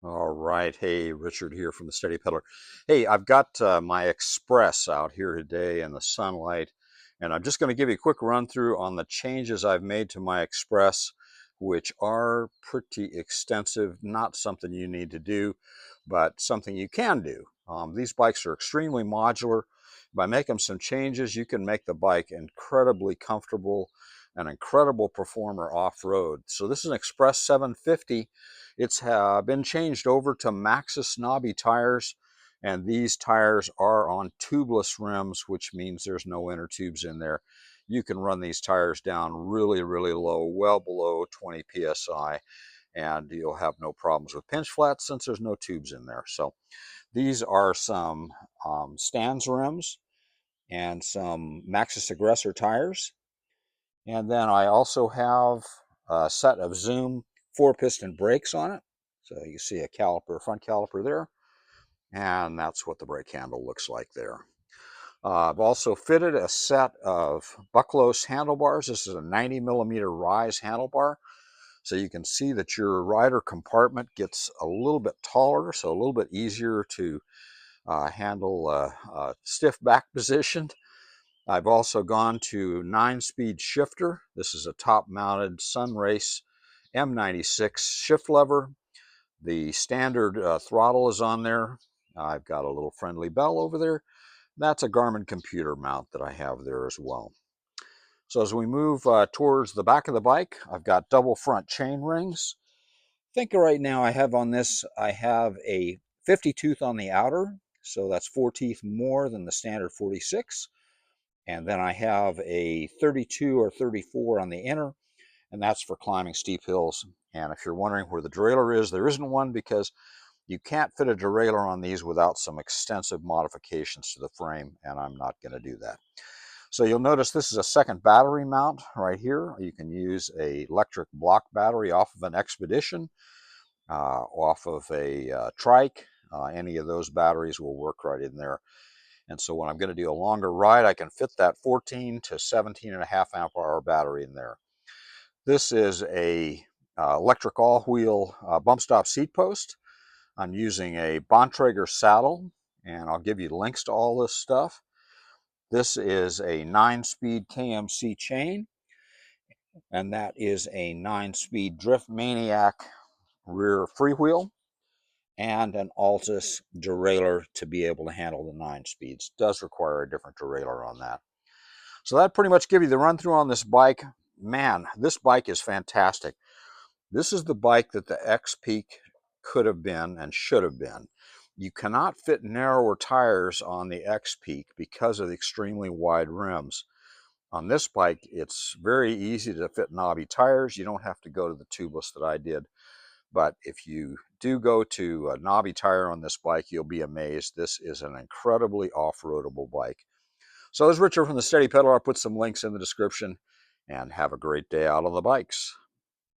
All right. Hey, Richard here from the Steady Peddler. Hey, I've got my XPress out here today in the sunlight, and I'm just going to give you a quick run through on the changes I've made to my XPress, which are pretty extensive. Not something you need to do, but something you can do. These bikes are extremely modular. By making some changes, you can make the bike incredibly comfortable, an incredible performer off-road. So this is an Express 750. It's been changed over to Maxxis knobby tires, and these tires are on tubeless rims, which means there's no inner tubes in there. You can run these tires down really, really low, well below 20 psi, and you'll have no problems with pinch flats since there's no tubes in there. So these are some Stans rims and some Maxxis Aggressor tires. And then I also have a set of Zoom 4-piston brakes on it. So you see a caliper, front caliper there, and that's what the brake handle looks like there. I've also fitted a set of Bucklos handlebars. This is a 90mm rise handlebar. So you can see that your rider compartment gets a little bit taller, so a little bit easier to handle a stiff back position. I've also gone to 9-speed shifter. This is a top-mounted Sunrace M96 shift lever. The standard throttle is on there. I've got a little friendly bell over there. That's a Garmin computer mount that I have there as well. So as we move towards the back of the bike, I've got double front chain rings. I think right now I have on this, I have a 50 tooth on the outer, so that's 4 teeth more than the standard 46. And then I have a 32 or 34 on the inner, and that's for climbing steep hills. And if you're wondering where the derailleur is, there isn't one because you can't fit a derailleur on these without some extensive modifications to the frame, and I'm not going to do that. So you'll notice this is a second battery mount right here. You can use a Lectric block battery off of an Expedition, off of a trike. Any of those batteries will work right in there. And so when I'm going to do a longer ride, I can fit that 14 to 17.5 amp hour battery in there. This is a electric all-wheel bump stop seat post. I'm using a Bontrager saddle, and I'll give you links to all this stuff. This is a 9-speed KMC chain, and that is a 9-speed Drift Maniac rear freewheel, and an Altus derailleur to be able to handle the 9 speeds. Does require a different derailleur on that. So that pretty much gives you the run through on this bike. Man, this bike is fantastic. This is the bike that the X-Peak could have been and should have been. You cannot fit narrower tires on the X-Peak because of the extremely wide rims. On this bike, it's very easy to fit knobby tires. You don't have to go to the tubeless that I did. But if you do go to a knobby tire on this bike, you'll be amazed. This is an incredibly off-roadable bike. So this is Richard from the Steady Peddler. I'll put some links in the description, and have a great day out on the bikes.